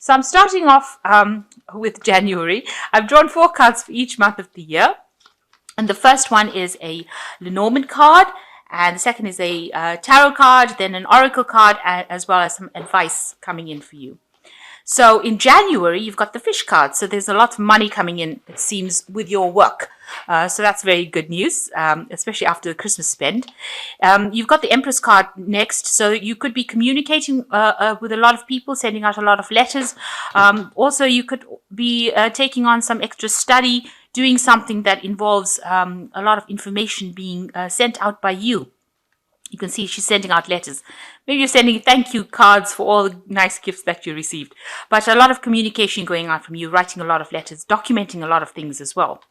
So I'm starting off with January. I've drawn 4 cards for each month of the year. And the first one is a Lenormand card, and the second is a tarot card, then an oracle card, as well as some advice coming in for you. So in January, you've got the fish card. So there's a lot of money coming in, it seems, with your work. So that's very good news, especially after the Christmas spend. You've got the Empress card next. So you could be communicating with a lot of people, sending out a lot of letters. Also, you could be taking on some extra study, doing something that involves a lot of information being sent out by you. You can see she's sending out letters. Maybe you're sending thank you cards for all the nice gifts that you received. But a lot of communication going on from you, writing a lot of letters, documenting a lot of things as well.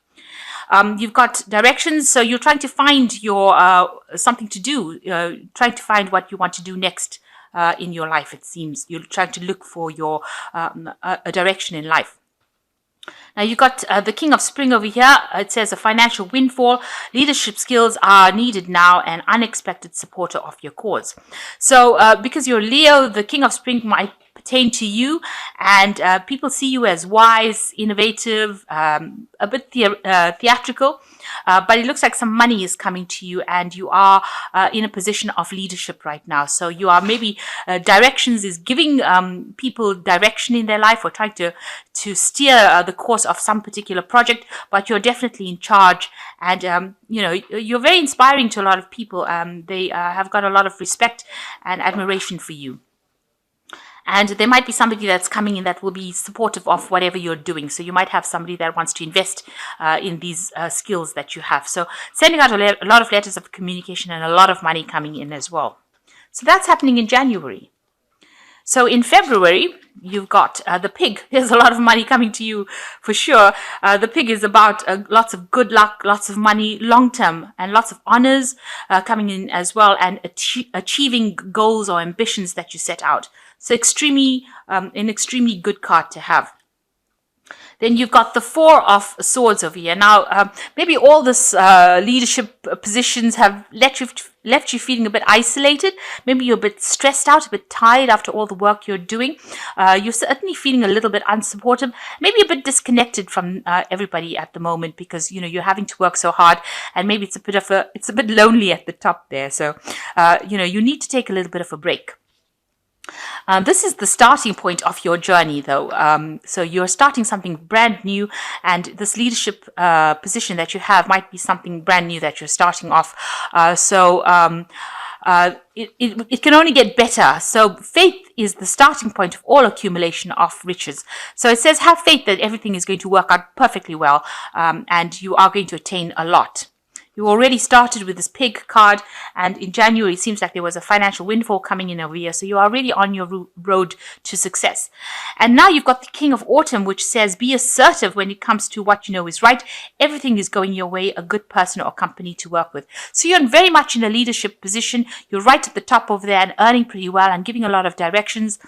You've got directions, so you're trying to find your something to do, trying to find what you want to do next in your life, it seems. You're trying to look for your a direction in life. Now you've got the King of Spring over here. It says a financial windfall. Leadership skills are needed now, and unexpected supporter of your cause. So because you're Leo, the King of Spring might pertain to you, and people see you as wise, innovative, a bit theatrical, but it looks like some money is coming to you, and you are in a position of leadership right now. So you are maybe directions is giving people direction in their life, or trying to steer the course of some particular project, but you're definitely in charge, and you know, you're very inspiring to a lot of people. They have got a lot of respect and admiration for you. And there might be somebody that's coming in that will be supportive of whatever you're doing. So you might have somebody that wants to invest in these skills that you have. So sending out a lot of letters of communication, and a lot of money coming in as well. So that's happening in January. So in February, you've got the pig. There's a lot of money coming to you for sure. The pig is about lots of good luck, lots of money, long-term, and lots of honors coming in as well, and achieving goals or ambitions that you set out. So an extremely good card to have. Then you've got the 4 of Swords over here. Now, maybe all this leadership positions have left you feeling a bit isolated. Maybe you're a bit stressed out, a bit tired after all the work you're doing. You're certainly feeling a little bit unsupportive, maybe a bit disconnected from everybody at the moment, because you know you're having to work so hard, and maybe it's a bit lonely at the top there. So you know, you need to take a little bit of a break. This is the starting point of your journey, though. So you're starting something brand new, and this leadership position that you have might be something brand new that you're starting off. It can only get better. So faith is the starting point of all accumulation of riches. So it says have faith that everything is going to work out perfectly well, and you are going to attain a lot. You already started with this pig card, and in January it seems like there was a financial windfall coming in over here. So you are really on your road to success. And now you've got the King of Autumn, which says be assertive when it comes to what you know is right. Everything is going your way, a good person or company to work with. So you're very much in a leadership position. You're right at the top over there and earning pretty well and giving a lot of directions,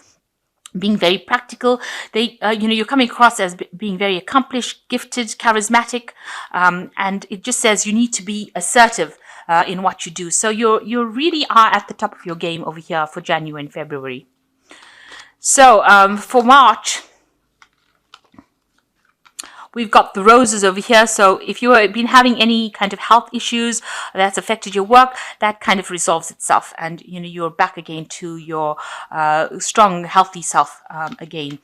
being very practical. You're coming across as being very accomplished, gifted, charismatic, and it just says you need to be assertive in what you do. So you really are at the top of your game over here for January and February. So for March, we've got the roses over here. So if you have been having any kind of health issues that's affected your work, that kind of resolves itself, and you know you're back again to your strong, healthy self again.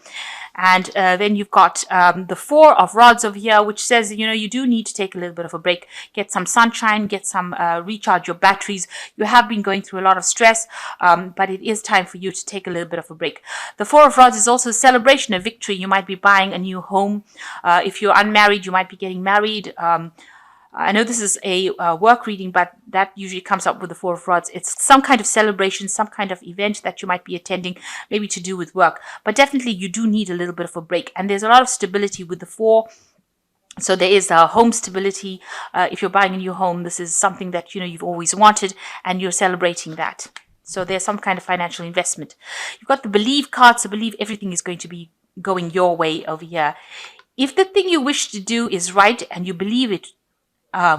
And then you've got the 4 of Rods over here, which says you know you do need to take a little bit of a break, get some sunshine, get some recharge your batteries. You have been going through a lot of stress, but it is time for you to take a little bit of a break. The 4 of Rods is also a celebration of victory. You might be buying a new home. If you're unmarried, you might be getting married. I know this is a work reading, but that usually comes up with the 4 of Rods. It's some kind of celebration, some kind of event that you might be attending, maybe to do with work. But definitely you do need a little bit of a break. And there's a lot of stability with the 4. So there is home stability. If you're buying a new home, this is something that you know you've always wanted, and you're celebrating that. So there's some kind of financial investment. You've got the Believe card, so believe everything is going to be going your way over here. If the thing you wish to do is right and you believe it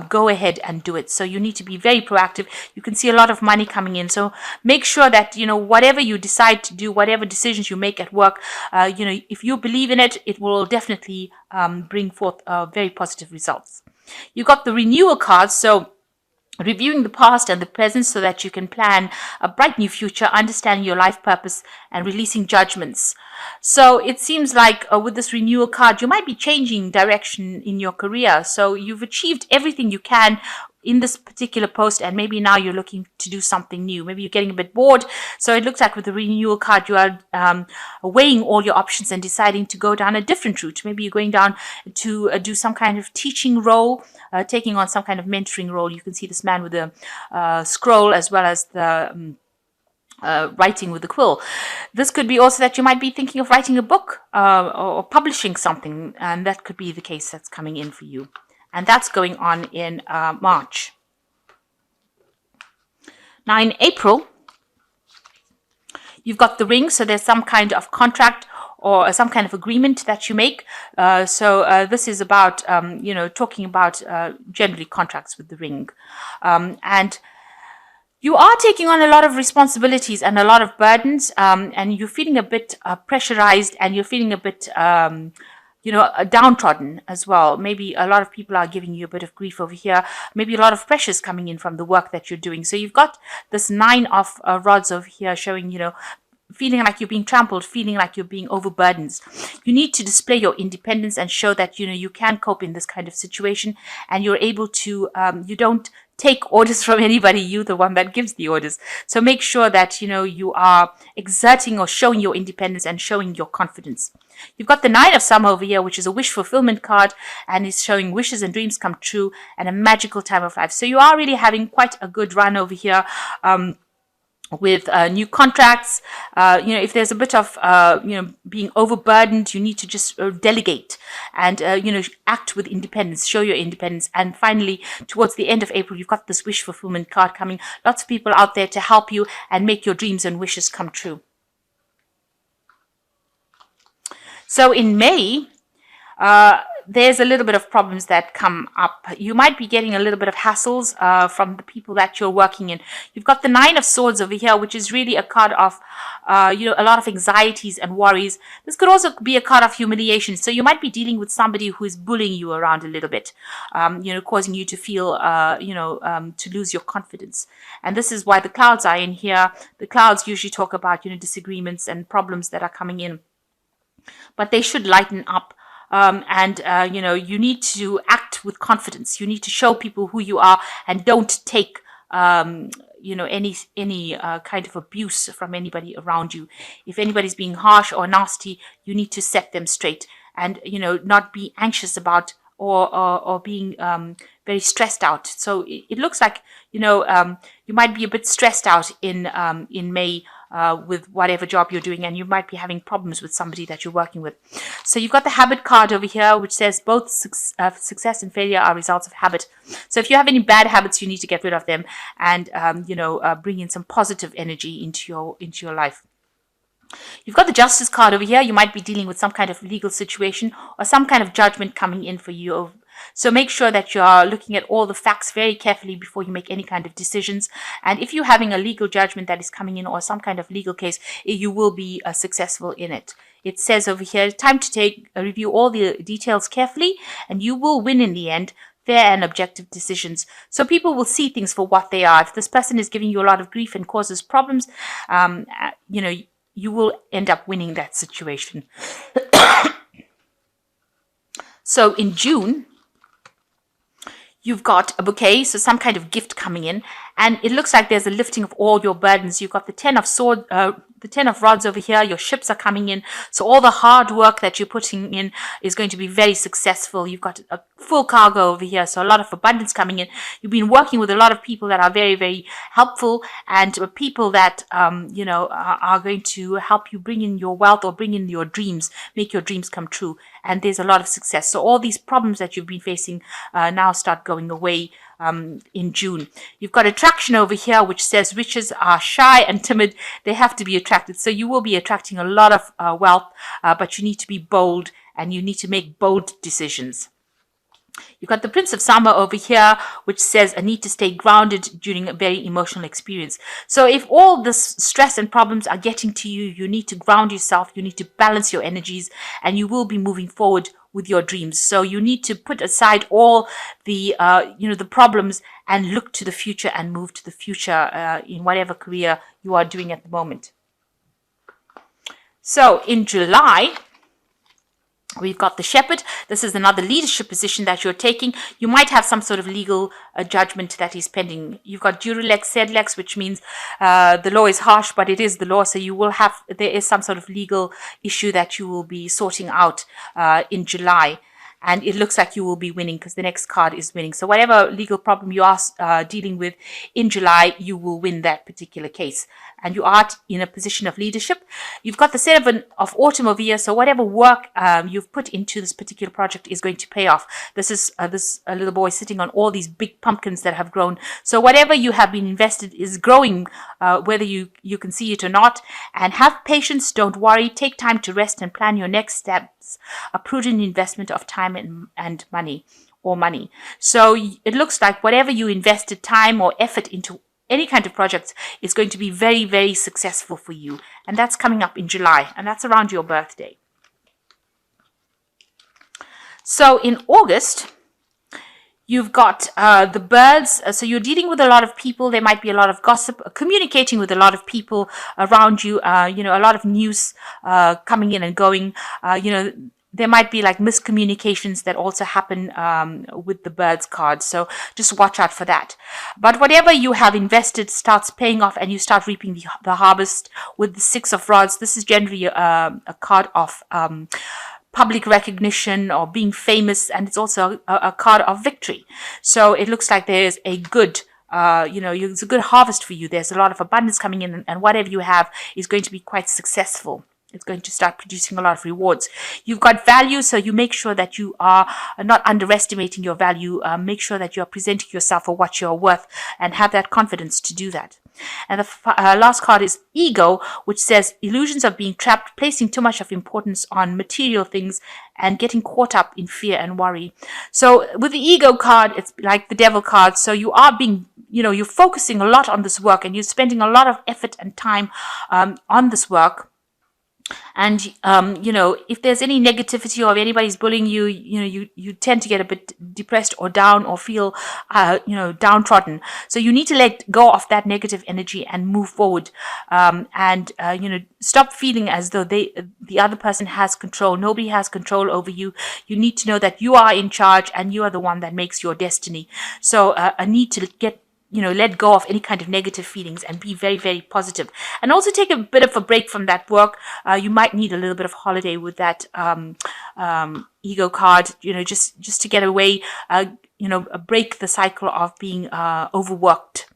go ahead and do it. So you need to be very proactive. You can see a lot of money coming in. So make sure that, whatever you decide to do, whatever decisions you make at work, if you believe in it, it will definitely bring forth very positive results. You got the renewal cards. So reviewing the past and the present so that you can plan a bright new future, understanding your life purpose, and releasing judgments. So it seems like with this renewal card, you might be changing direction in your career. So you've achieved everything you can in this particular post, and maybe now you're looking to do something new. Maybe you're getting a bit bored. So it looks like with the renewal card, you are weighing all your options and deciding to go down a different route. Maybe you're going down to do some kind of teaching role, taking on some kind of mentoring role. You can see this man with the scroll as well as the writing with the quill. This could be also that you might be thinking of writing a book or publishing something, and that could be the case that's coming in for you. And that's going on in March. Now in April, you've got the ring. So there's some kind of contract or some kind of agreement that you make. So this is about, talking about generally contracts with the ring. And you are taking on a lot of responsibilities and a lot of burdens, and you're feeling a bit pressurized, and you're feeling a bit downtrodden as well. Maybe a lot of people are giving you a bit of grief over here. Maybe a lot of pressures coming in from the work that you're doing. So you've got this 9 of rods over here showing, feeling like you're being trampled, feeling like you're being overburdened. You need to display your independence and show that, you can cope in this kind of situation, and you're able to, you don't take orders from anybody. You're the one that gives the orders. So make sure that, you are exerting or showing your independence and showing your confidence. You've got the 9 of Summer over here, which is a wish fulfillment card, and is showing wishes and dreams come true and a magical time of life. So you are really having quite a good run over here. With new contracts, if there's a bit of, being overburdened, you need to just delegate and, act with independence, show your independence. And finally, towards the end of April, you've got this wish fulfillment card coming. Lots of people out there to help you and make your dreams and wishes come true. So in May, there's a little bit of problems that come up. You might be getting a little bit of hassles from the people that you're working in. You've got the 9 of Swords over here, which is really a card of, a lot of anxieties and worries. This could also be a card of humiliation. So you might be dealing with somebody who is bullying you around a little bit, causing you to feel, to lose your confidence. And this is why the clouds are in here. The clouds usually talk about, disagreements and problems that are coming in. But they should lighten up. You need to act with confidence. You need to show people who you are, and don't take, any kind of abuse from anybody around you. If anybody's being harsh or nasty, you need to set them straight, and, not be anxious about or being very stressed out. So it looks like, you might be a bit stressed out in May, with whatever job you're doing, and you might be having problems with somebody that you're working with. So you've got the habit card over here, which says both success and failure are results of habit. So if you have any bad habits, you need to get rid of them and, bring in some positive energy into your life. You've got the Justice card over here. You might be dealing with some kind of legal situation or some kind of judgment coming in for you. So make sure that you are looking at all the facts very carefully before you make any kind of decisions. And if you're having a legal judgment that is coming in or some kind of legal case, you will be successful in it. It says over here, time to review all the details carefully, and you will win in the end. Fair and objective decisions. So people will see things for what they are. If this person is giving you a lot of grief and causes problems, you will end up winning that situation. So in June, you've got a bouquet, so some kind of gift coming in, and it looks like there's a lifting of all your burdens. You've got the 10 of swords, the 10 of rods over here. Your ships are coming in, so all the hard work that you're putting in is going to be very successful. You've got a full cargo over here, so a lot of abundance coming in. You've been working with a lot of people that are very, very helpful, and people that are going to help you bring in your wealth or bring in your dreams, make your dreams come true. And there's a lot of success. So all these problems that you've been facing now start going away in June. You've got attraction over here, which says riches are shy and timid. They have to be attracted. So you will be attracting a lot of wealth, but you need to be bold, and you need to make bold decisions. You've got the Prince of Summer over here, which says a need to stay grounded during a very emotional experience. So if all this stress and problems are getting to you, you need to ground yourself, you need to balance your energies, and you will be moving forward with your dreams. So you need to put aside all the, the problems and look to the future and move to the future in whatever career you are doing at the moment. So in July, we've got the Shepherd. This is another leadership position that you're taking. You might have some sort of legal judgment that is pending. You've got Durex, Sedlex, which means the law is harsh, but it is the law. So there is some sort of legal issue that you will be sorting out in July. And it looks like you will be winning because the next card is winning. So whatever legal problem you are dealing with in July, you will win that particular case. And you are in a position of leadership. You've got the 7 of Autumn over here. So whatever work you've put into this particular project is going to pay off. This is this little boy sitting on all these big pumpkins that have grown. So whatever you have been invested is growing, whether you can see it or not. And have patience. Don't worry. Take time to rest and plan your next steps. A prudent investment of time and money. So it looks like whatever you invested time or effort into any kind of projects is going to be very, very successful for you. And that's coming up in July, and that's around your birthday. So in August, you've got the birds. So you're dealing with a lot of people. There might be a lot of gossip, communicating with a lot of people around you, a lot of news coming in and going, there might be like miscommunications that also happen with the birds card. So just watch out for that. But whatever you have invested starts paying off and you start reaping the harvest with the 6 of Rods. This is generally a card of public recognition or being famous. And it's also a card of victory. So it looks like there's a good it's a good harvest for you. There's a lot of abundance coming in and whatever you have is going to be quite successful. It's going to start producing a lot of rewards. You've got value, so you make sure that you are not underestimating your value. Make sure that you are presenting yourself for what you're worth and have that confidence to do that. And the last card is Ego, which says illusions of being trapped, placing too much of importance on material things and getting caught up in fear and worry. So with the Ego card, it's like the Devil card. So you are being, you're focusing a lot on this work and you're spending a lot of effort and time on this work. And, if there's any negativity or if anybody's bullying you, you tend to get a bit depressed or down or feel, downtrodden. So you need to let go of that negative energy and move forward. Stop feeling as though the other person has control. Nobody has control over you. You need to know that you are in charge and you are the one that makes your destiny. So a need to let go of any kind of negative feelings and be very, very positive. And also take a bit of a break from that work. You might need a little bit of holiday with that Ego card, just to get away, break the cycle of being overworked.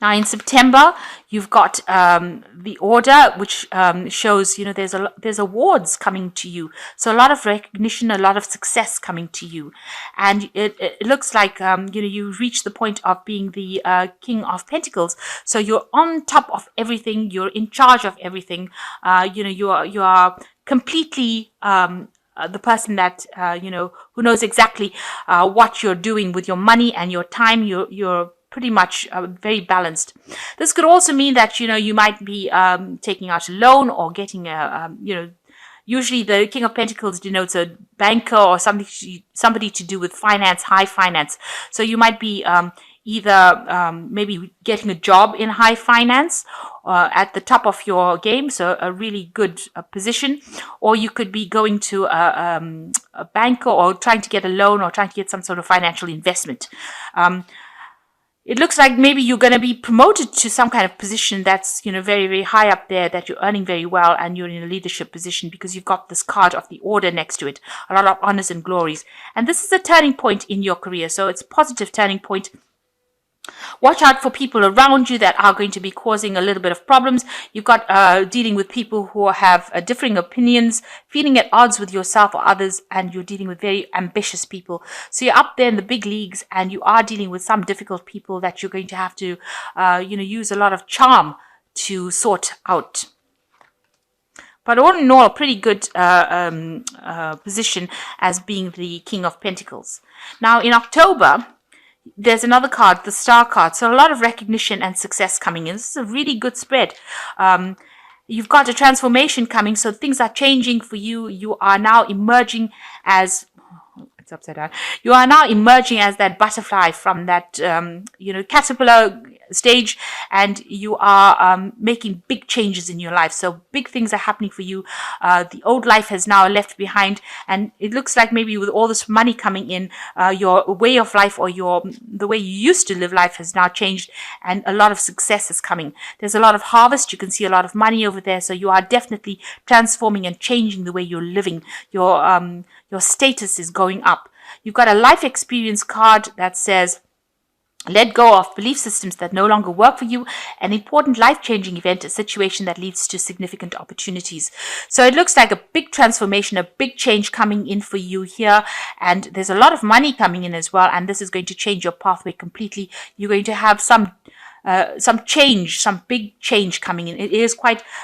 Now in September, you've got the Order, which shows, there's awards coming to you. So a lot of recognition, a lot of success coming to you. And it looks like, you reach the point of being the King of Pentacles. So you're on top of everything. You're in charge of everything. You are completely the person that, who knows exactly what you're doing with your money and your time. You're pretty much very balanced. This could also mean that, you might be taking out a loan or getting usually the King of Pentacles denotes a banker or somebody to do with finance, high finance. So you might be either maybe getting a job in high finance at the top of your game, so a really good position, or you could be going to a banker or trying to get a loan or trying to get some sort of financial investment. It looks like maybe you're going to be promoted to some kind of position that's, very, very high up there, that you're earning very well and you're in a leadership position because you've got this card of the Order next to it. A lot of honors and glories. And this is a turning point in your career. So it's a positive turning point. Watch out for people around you that are going to be causing a little bit of problems. You've got dealing with people who have differing opinions, feeling at odds with yourself or others, and you're dealing with very ambitious people. So you're up there in the big leagues and you are dealing with some difficult people that you're going to have to, use a lot of charm to sort out. But all in all, a pretty good position as being the King of Pentacles. Now in October, there's another card, the Star card. So a lot of recognition and success coming in. This is a really good spread. You've got a transformation coming, so things are changing for you. You are now emerging as it's upside down. You are now emerging as that butterfly from that caterpillar stage, and you are making big changes in your life. So big things are happening for you. The old life has now left behind, and it looks like maybe with all this money coming in, your way of life or the way you used to live life has now changed, and a lot of success is coming. There's a lot of harvest. You can see a lot of money over there. So you are definitely transforming and changing the way you're living. Your status is going up. You've got a life experience card that says, let go of belief systems that no longer work for you, an important life-changing event, a situation that leads to significant opportunities. So it looks like a big transformation, a big change coming in for you here. And there's a lot of money coming in as well. And this is going to change your pathway completely. You're going to have some change, some big change coming in. It is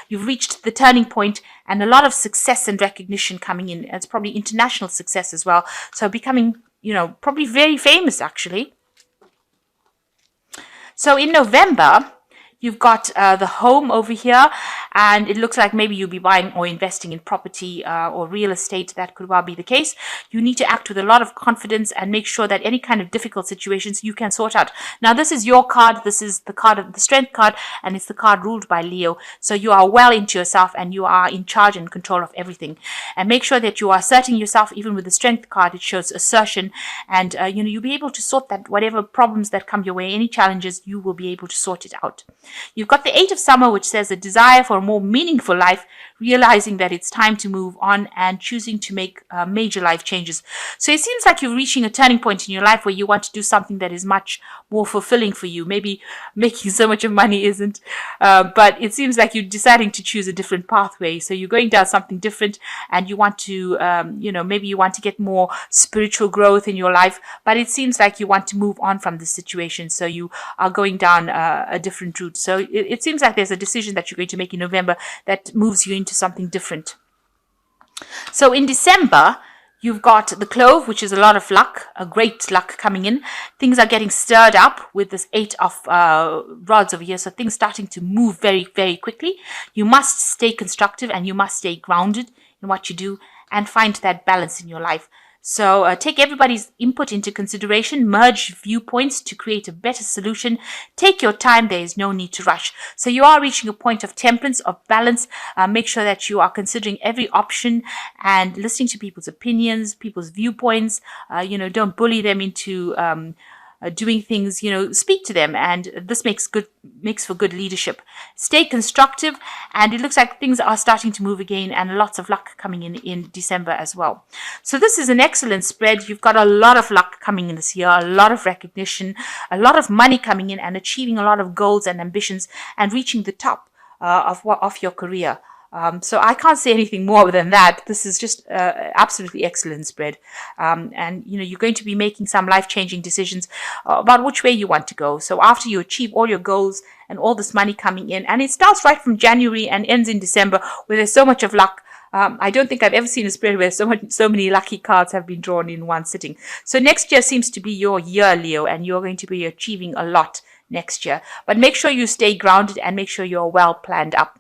you've reached the turning point, and a lot of success and recognition coming in. It's probably international success as well. So becoming, probably very famous actually. So in November, you've got the home over here, and it looks like maybe you'll be buying or investing in property or real estate. That could well be the case. You need to act with a lot of confidence and make sure that any kind of difficult situations you can sort out. Now, this is your card. This is the card of the Strength card, and it's the card ruled by Leo. So you are well into yourself, and you are in charge and control of everything. And make sure that you are asserting yourself. Even with the Strength card, it shows assertion, and you'll be able to sort that, whatever problems that come your way, any challenges, you will be able to sort it out. You've got the Eight of Summer, which says a desire for a more meaningful life, realizing that it's time to move on and choosing to make major life changes. So it seems like you're reaching a turning point in your life where you want to do something that is much more fulfilling for you. Maybe making so much of money isn't, but it seems like you're deciding to choose a different pathway. So you're going down something different, and you want to, maybe you want to get more spiritual growth in your life, but it seems like you want to move on from this situation. So you are going down a different route. So it seems like there's a decision that you're going to make in November that moves you into something different. So in December, you've got the Clove, which is a lot of luck, a great luck coming in. Things are getting stirred up with this Eight of Rods over here. So things starting to move very, very quickly. You must stay constructive, and you must stay grounded in what you do and find that balance in your life. So take everybody's input into consideration, merge viewpoints to create a better solution. Take your time. There is no need to rush. So you are reaching a point of temperance, of balance. Make sure that you are considering every option and listening to people's opinions, people's viewpoints. Don't bully them into doing things, speak to them, and this makes for good leadership. Stay constructive, and it looks like things are starting to move again, and lots of luck coming in December as well. So this is an excellent spread. You've got a lot of luck coming in this year, a lot of recognition, a lot of money coming in, and achieving a lot of goals and ambitions, and reaching the top of your career. So I can't say anything more than that. This is just absolutely excellent spread. And you're going to be making some life-changing decisions about which way you want to go. So after you achieve all your goals and all this money coming in, and it starts right from January and ends in December, where there's so much of luck. I don't think I've ever seen a spread where so many lucky cards have been drawn in one sitting. So next year seems to be your year, Leo, and you're going to be achieving a lot next year. But make sure you stay grounded and make sure you're well planned up.